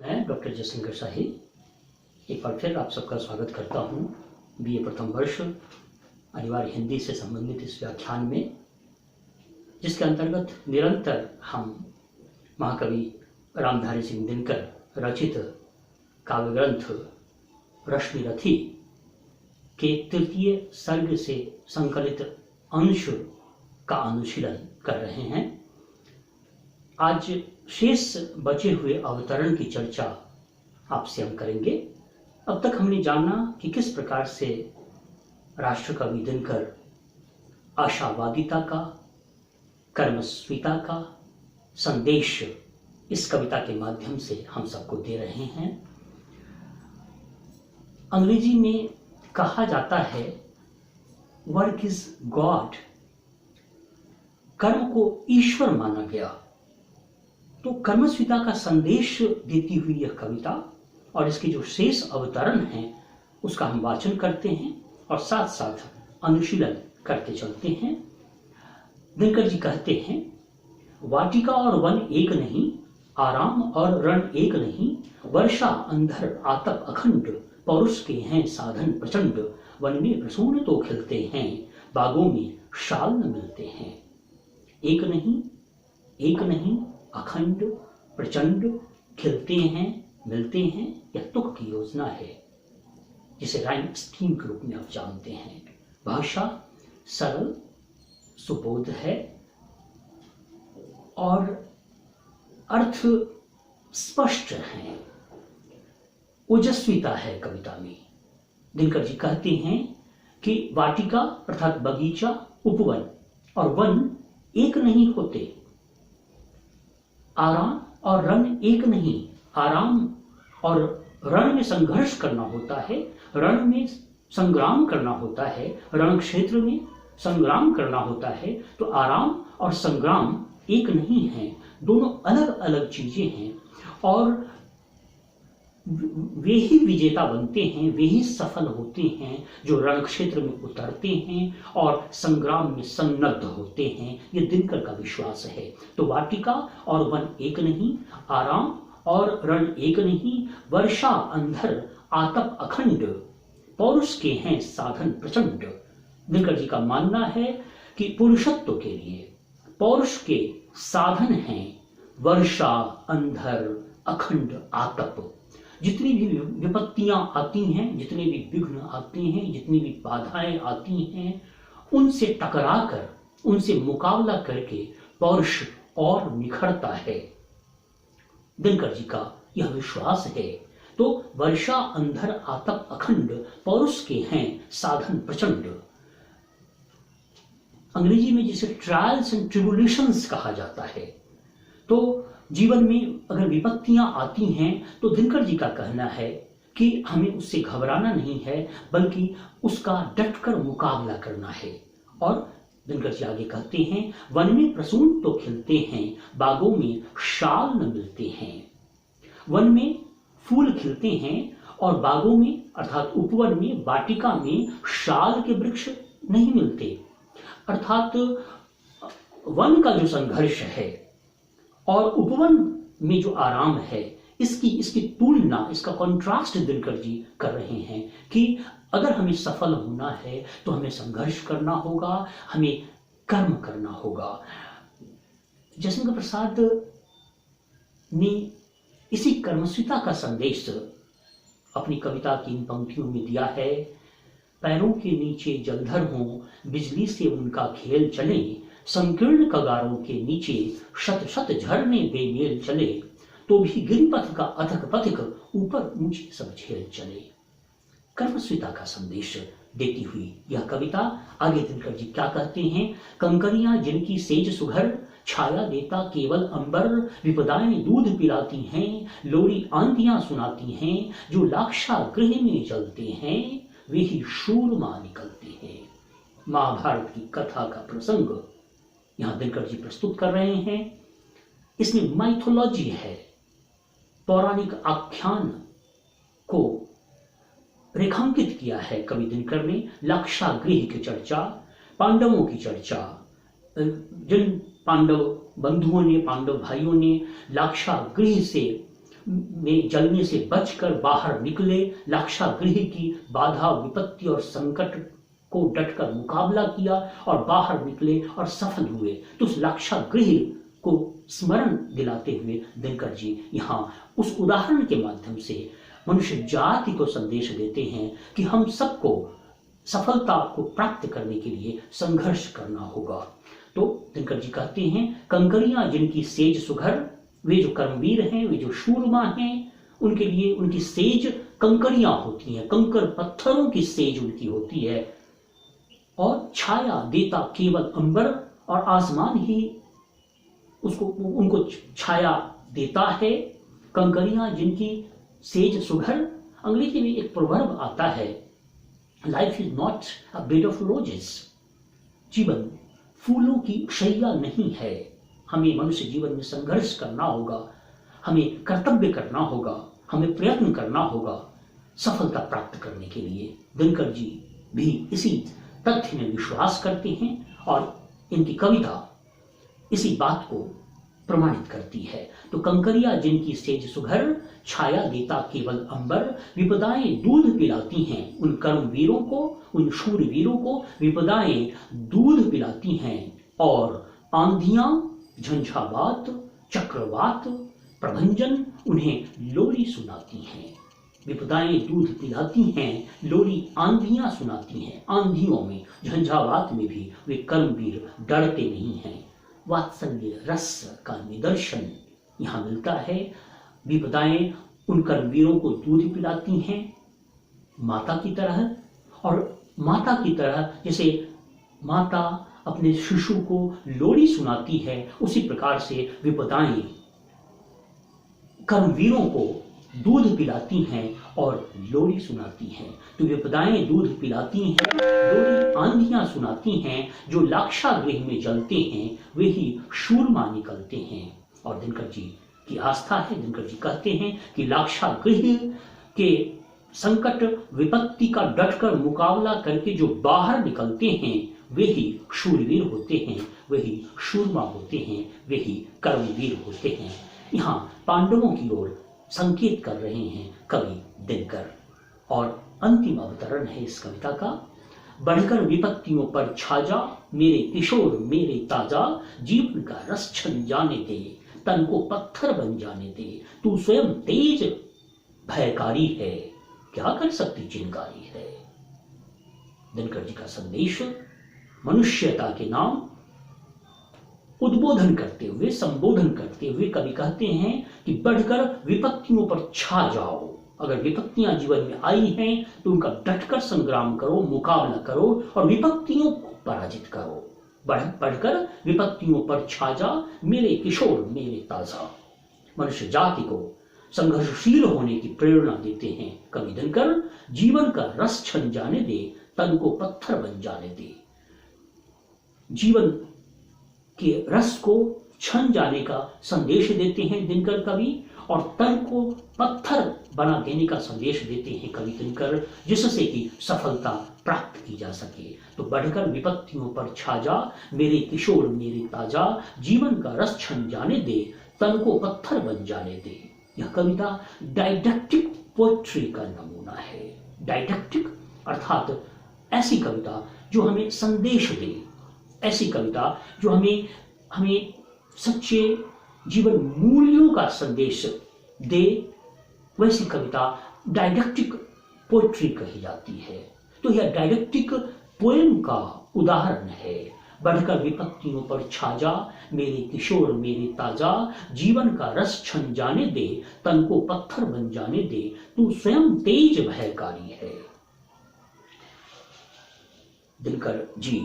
मैं डॉक्टर जयशंकर शाही एक बार फिर आप सबका स्वागत करता हूँ बीए प्रथम वर्ष अनिवार्य हिंदी से संबंधित इस व्याख्यान में, जिसके अंतर्गत निरंतर हम महाकवि रामधारी सिंह दिनकर रचित काव्य ग्रंथ रश्मिरथी के तृतीय सर्ग से संकलित अंश का अनुशीलन कर रहे हैं। आज शेष बचे हुए अवतरण की चर्चा आपसे हम करेंगे। अब तक हमने जाना कि किस प्रकार से राष्ट्रकवि दिनकर आशावादिता का, कर्मस्विता का संदेश इस कविता के माध्यम से हम सबको दे रहे हैं। अंग्रेजी में कहा जाता है वर्क इज गॉड, कर्म को ईश्वर माना गया। तो कर्मस्विता का संदेश देती हुई यह कविता और इसके जो शेष अवतरण हैं उसका हम वाचन करते हैं और साथ साथ अनुशीलन करते चलते हैं। दिनकर जी कहते हैं, वाटिका और वन एक नहीं, आराम और रण एक नहीं, वर्षा अंधर आतप अखंड, पौरुष के हैं साधन प्रचंड, वन में प्रसून तो खिलते हैं, बागों में शाल न मिलते हैं। एक नहीं अखंड प्रचंड, खिलते हैं मिलते हैं, यह तुक की योजना है जिसे राइम स्कीम के रूप में आप जानते हैं। भाषा सरल सुबोध है और अर्थ स्पष्ट है, ओजस्विता है कविता में। दिनकर जी कहते हैं कि वाटिका अर्थात बगीचा, उपवन और वन एक नहीं होते, आराम और रण एक नहीं, आराम और रण में संघर्ष करना होता है, रण में संग्राम करना होता है, रण क्षेत्र में संग्राम करना होता है। तो आराम और संग्राम एक नहीं है, दोनों अलग अलग चीजें हैं और वे ही विजेता बनते हैं, वे ही सफल होते हैं जो रण क्षेत्र में उतरते हैं और संग्राम में सन्नद्ध होते हैं। ये दिनकर का विश्वास है। तो वाटिका और वन एक नहीं, आराम और रण एक नहीं, वर्षा अंधर आतप अखंड, पौरुष के हैं साधन प्रचंड। दिनकर जी का मानना है कि पुरुषत्व के लिए पौरुष के साधन हैं वर्षा अंधर अखंड आतप। जितनी भी विपत्तियां आती हैं, जितने भी विघ्न आते हैं, जितनी भी बाधाएं आती हैं, उनसे टकराकर, उनसे मुकाबला करके पौरुष और निखरता है। दिनकर जी का यह विश्वास है। तो वर्षा अंधर आतप अखंड, पौरुष के हैं साधन प्रचंड। अंग्रेजी में जिसे ट्रायल्स एंड ट्रिब्यूलेशंस कहा जाता है। तो जीवन में अगर विपत्तियां आती हैं तो दिनकर जी का कहना है कि हमें उससे घबराना नहीं है, बल्कि उसका डटकर मुकाबला करना है। और दिनकर जी आगे कहते हैं, वन में प्रसून तो खिलते हैं, बागों में शाल न मिलते हैं। वन में फूल खिलते हैं और बागों में अर्थात उपवन में, वाटिका में शाल के वृक्ष नहीं मिलते। अर्थात वन का जो संघर्ष है और उपवन में जो आराम है, इसकी तुलना, इसका कॉन्ट्रास्ट दिनकर जी कर रहे हैं कि अगर हमें सफल होना है तो हमें संघर्ष करना होगा, हमें कर्म करना होगा। जयशंकर प्रसाद ने इसी कर्मस्विता का संदेश अपनी कविता की इन पंक्तियों में दिया है। पैरों के नीचे जलधर हों, बिजली से उनका खेल चले, संकीर्ण कगारों के नीचे शत शत झरने बेमेल चले, तो भी गिरिपथ का अथक पथिक ऊपर ऊंचे सब झेल चले। कर्मस्विता का संदेश देती हुई यह कविता आगे दिनकर जी क्या कहते हैं, कंकरियां जिनकी सेज सुघर, छाया देता केवल अंबर, विपदाएं दूध पिलाती हैं, लोरी आंधियां सुनाती हैं, जो लाक्षा गृह में चलते हैं वे ही शूरमा निकलते हैं। महाभारत की कथा का प्रसंग यहां दिनकर जी प्रस्तुत कर रहे हैं। इसमें माइथोलॉजी है, पौराणिक आख्यान को रेखांकित किया है कवि दिनकर ने। लाक्षागृह की चर्चा, पांडवों की चर्चा, जिन पांडव बंधुओं ने, पांडव भाइयों ने लाक्षागृह से में जलने से बचकर बाहर निकले, लाक्षागृह की बाधा विपत्ति और संकट को डटकर मुकाबला किया और बाहर निकले और सफल हुए। तो उस लाक्षागृह को स्मरण दिलाते हुए दिनकर जी यहाँ उस उदाहरण के माध्यम से मनुष्य जाति को संदेश देते हैं कि हम सबको सफलता को प्राप्त करने के लिए संघर्ष करना होगा। तो दिनकर जी कहते हैं, कंकरियां जिनकी सेज सुघर, वे जो कर्मवीर हैं, वे जो शूरमा हैं, उनके लिए उनकी सेज कंकरियां होती हैं, कंकर पत्थरों की सेज उनकी होती है। और छाया देता केवल अंबर, और आसमान ही उनको छाया देता है। कंकरियां जिनकी सेज सुघर, अंग्रेजी में एक प्रोवर्ब आता है, life is not a bed of roses. जीवन फूलों की शैया नहीं है। हमें मनुष्य जीवन में संघर्ष करना होगा, हमें कर्तव्य करना होगा, हमें प्रयत्न करना होगा सफलता प्राप्त करने के लिए। दिनकर जी भी इसी तथ्य में विश्वास करते हैं और इनकी कविता इसी बात को प्रमाणित करती है। तो कंकरिया जिनकी सेज सुघर, छाया देता केवल अंबर, विपदाएं दूध पिलाती हैं उन कर्मवीरों को, उन शूरवीरों को विपदाएं दूध पिलाती हैं। और आंधियां, झंझावात, चक्रवात, प्रभंजन उन्हें लोरी सुनाती हैं। विपदाएं दूध पिलाती हैं, लोरी आंधियां सुनाती हैं। आंधियों में, झंझावात में भी वे कर्मवीर डरते नहीं हैं। वात्सल्य रस का निदर्शन यहाँ मिलता है। विपदाएं उन कर्मवीरों को दूध पिलाती हैं माता की तरह, और माता की तरह जैसे माता अपने शिशु को लोरी सुनाती है, उसी प्रकार से विपदाएं कर्मवीरों को दूध पिलाती हैं और लोरी सुनाती हैं। तो विपदाएं दूध पिलाती हैं, लोरी आंधियां सुनाती हैं। जो लाक्षागृह में जलते हैं वे ही शूरमा निकलते हैं। और दिनकर जी की आस्था है, दिनकर जी कहते हैं कि लाक्षागृह के संकट विपत्ति का डटकर मुकाबला करके जो बाहर निकलते हैं वे ही शूरवीर होते हैं, वे ही शूरमा होते हैं, वे ही कर्मवीर होते हैं। यहाँ पांडवों की ओर संकेत कर रहे हैं कवि दिनकर। और अंतिम अवतरण है इस कविता का, बढ़कर विपत्तियों पर छा जा, मेरे किशोर मेरे ताजा, जीवन का रस छन जाने दे, तन को पत्थर बन जाने दे, तू स्वयं तेज भयकारी है, क्या कर सकती चिंगारी है। दिनकर जी का संदेश मनुष्यता के नाम उद्बोधन करते हुए, संबोधन करते हुए कवि कहते हैं कि बढ़कर विपत्तियों पर छा जाओ। अगर विपत्तियां जीवन में आई हैं तो उनका डटकर संग्राम करो, मुकाबला करो और विपत्तियों को पराजित करो। बढ़कर विपत्तियों पर छा जा, मेरे किशोर मेरे ताजा। मनुष्य जाति को संघर्षशील होने की प्रेरणा देते हैं कवि दिनकर। जीवन का रस छन जाने दे, तन को पत्थर बन जाने दे। जीवन के रस को छन जाने का संदेश देते हैं दिनकर कवि, और तन को पत्थर बना देने का संदेश देते हैं कवि दिनकर, जिससे कि सफलता प्राप्त की जा सके। तो बढ़कर विपत्तियों पर छा जा, मेरे किशोर मेरे ताजा, जीवन का रस छन जाने दे, तन को पत्थर बन जाने दे। यह कविता डाइडक्टिक पोएट्री का नमूना है। डाइडक्टिक अर्थात ऐसी कविता जो हमें संदेश दे, ऐसी कविता जो हमें सच्चे जीवन मूल्यों का संदेश दे, वैसी कविता डाइडक्टिक पोएट्री कही जाती है। तो यह डाइडक्टिक पोएम का उदाहरण है। बढ़कर विपत्तियों पर छा जा, मेरे किशोर मेरे ताजा, जीवन का रस छन जाने दे, तन को पत्थर बन जाने दे, तू स्वयं तेज भयकारी है। दिनकर जी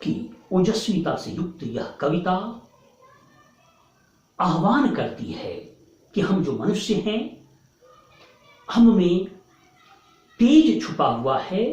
की ओजस्विता से युक्त यह कविता आह्वान करती है कि हम जो मनुष्य हैं, हम में तेज छुपा हुआ है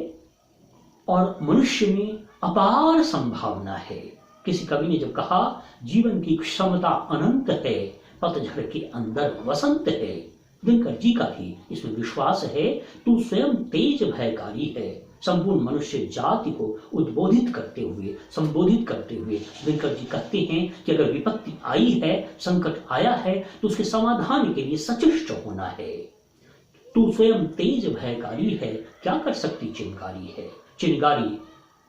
और मनुष्य में अपार संभावना है। किसी कवि ने जब कहा जीवन की क्षमता अनंत है, पतझड़ के अंदर वसंत है, दिनकर जी का भी इसमें विश्वास है। तू स्वयं तेज भयकारी है, संपूर्ण मनुष्य जाति को उद्बोधित करते हुए, संबोधित करते हुए दिनकर जी कहते हैं कि अगर विपत्ति आई है, संकट आया है, तो उसके समाधान के लिए सचेष्ट होना है। तू स्वयं तेज भयकारी है, क्या कर सकती चिंगारी है। चिंगारी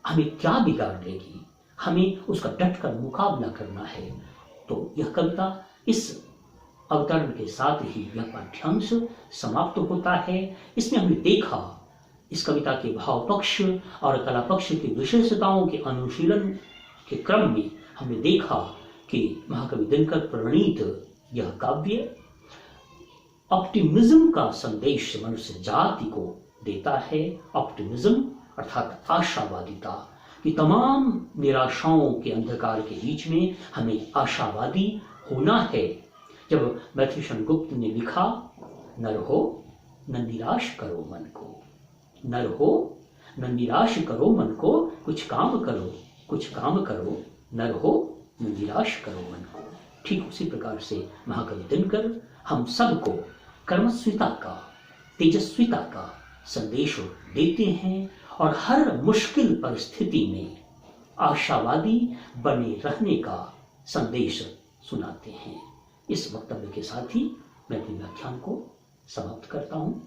हमें क्या बिगाड़ लेगी, हमें उसका डटकर मुकाबला करना है। तो यह कविता इस अवतरण के साथ ही यह पाठ्यांश समाप्त होता है। इसमें हमने देखा इस कविता के भाव पक्ष और कला पक्ष की विशेषताओं के अनुशीलन के क्रम में हमने देखा कि महाकवि दिनकर प्रणीत यह काव्य ऑप्टिमिज्म का संदेश मनुष्य जाति को देता है। ऑप्टिमिज्म अर्थात आशावादिता कि तमाम निराशाओं के अंधकार के बीच में हमें आशावादी होना है। जब मैथिलीशरण गुप्त ने लिखा, नर हो न निराश करो मन को, नर हो न निराश करो मन को, कुछ काम करो, कुछ काम करो, नर हो न निराश करो मन को। ठीक उसी प्रकार से महाकवि दिनकर हम सबको कर्मस्विता का, तेजस्विता का संदेश देते हैं और हर मुश्किल परिस्थिति में आशावादी बने रहने का संदेश सुनाते हैं। इस वक्तव्य के साथ ही मैं अपने व्याख्यान को समाप्त करता हूं।